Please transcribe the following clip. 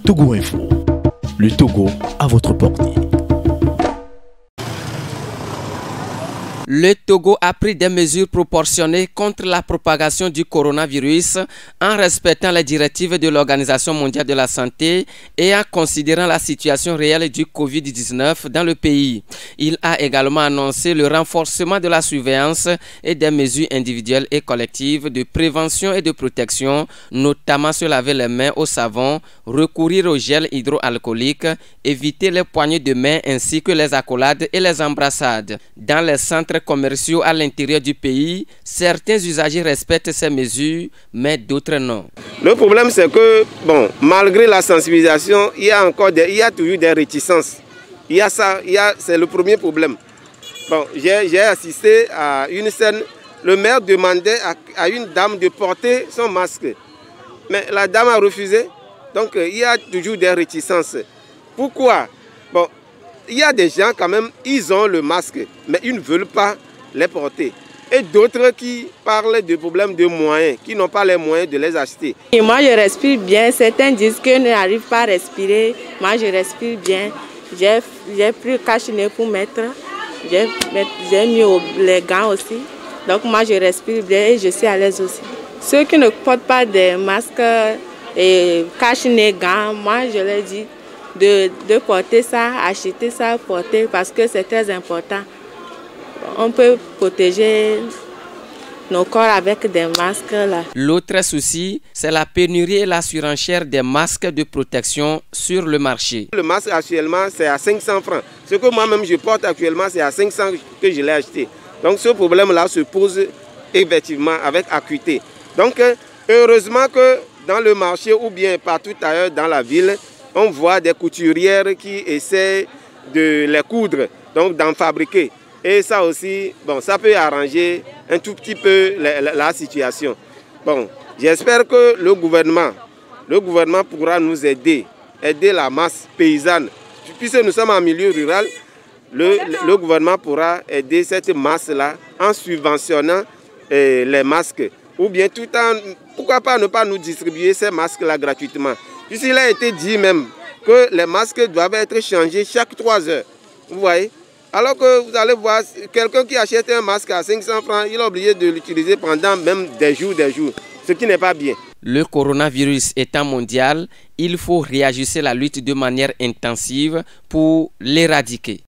Togo Info. Le Togo à votre portée. Le Togo a pris des mesures proportionnées contre la propagation du coronavirus en respectant les directives de l'Organisation mondiale de la santé et en considérant la situation réelle du Covid-19 dans le pays. Il a également annoncé le renforcement de la surveillance et des mesures individuelles et collectives de prévention et de protection, notamment se laver les mains au savon, recourir au gel hydroalcoolique, éviter les poignées de main ainsi que les accolades et les embrassades. Dans les centres commerciaux à l'intérieur du pays, certains usagers respectent ces mesures, mais d'autres non. Le problème, c'est que, malgré la sensibilisation, il y a toujours des réticences. C'est le premier problème. J'ai assisté à une scène, le maire demandait à une dame de porter son masque. Mais la dame a refusé, donc il y a toujours des réticences. Pourquoi? Il y a des gens quand même, ils ont le masque, mais ils ne veulent pas les porter. Et d'autres qui parlent de problèmes de moyens, qui n'ont pas les moyens de les acheter. Et moi je respire bien, certains disent qu'ils n'arrivent pas à respirer. Moi je respire bien. J'ai pris cache-nez pour mettre. J'ai mis les gants aussi. Donc moi je respire bien et je suis à l'aise aussi. Ceux qui ne portent pas de masques et cache-nez, gants, moi je leur dis de porter ça, acheter ça, porter parce que c'est très important. On peut protéger nos corps avec des masques là. L'autre souci, c'est la pénurie et la surenchère des masques de protection sur le marché. Le masque actuellement, c'est à 500 francs. Ce que moi-même je porte actuellement, c'est à 500 que je l'ai acheté. Donc ce problème-là se pose effectivement avec acuité. Donc heureusement que dans le marché ou bien partout ailleurs dans la ville, on voit des couturières qui essaient de les coudre, donc d'en fabriquer. Et ça aussi, ça peut arranger un tout petit peu la situation. J'espère que le gouvernement pourra nous aider la masse paysanne. Puisque nous sommes en milieu rural, le gouvernement pourra aider cette masse-là en subventionnant les masques. Ou bien pourquoi pas ne pas nous distribuer ces masques-là gratuitement. Puisqu'il a été dit même que les masques doivent être changés chaque 3 heures. Vous voyez? Alors que vous allez voir, quelqu'un qui achète un masque à 500 francs, il est obligé de l'utiliser pendant même des jours, ce qui n'est pas bien. Le coronavirus étant mondial, il faut réajuster la lutte de manière intensive pour l'éradiquer.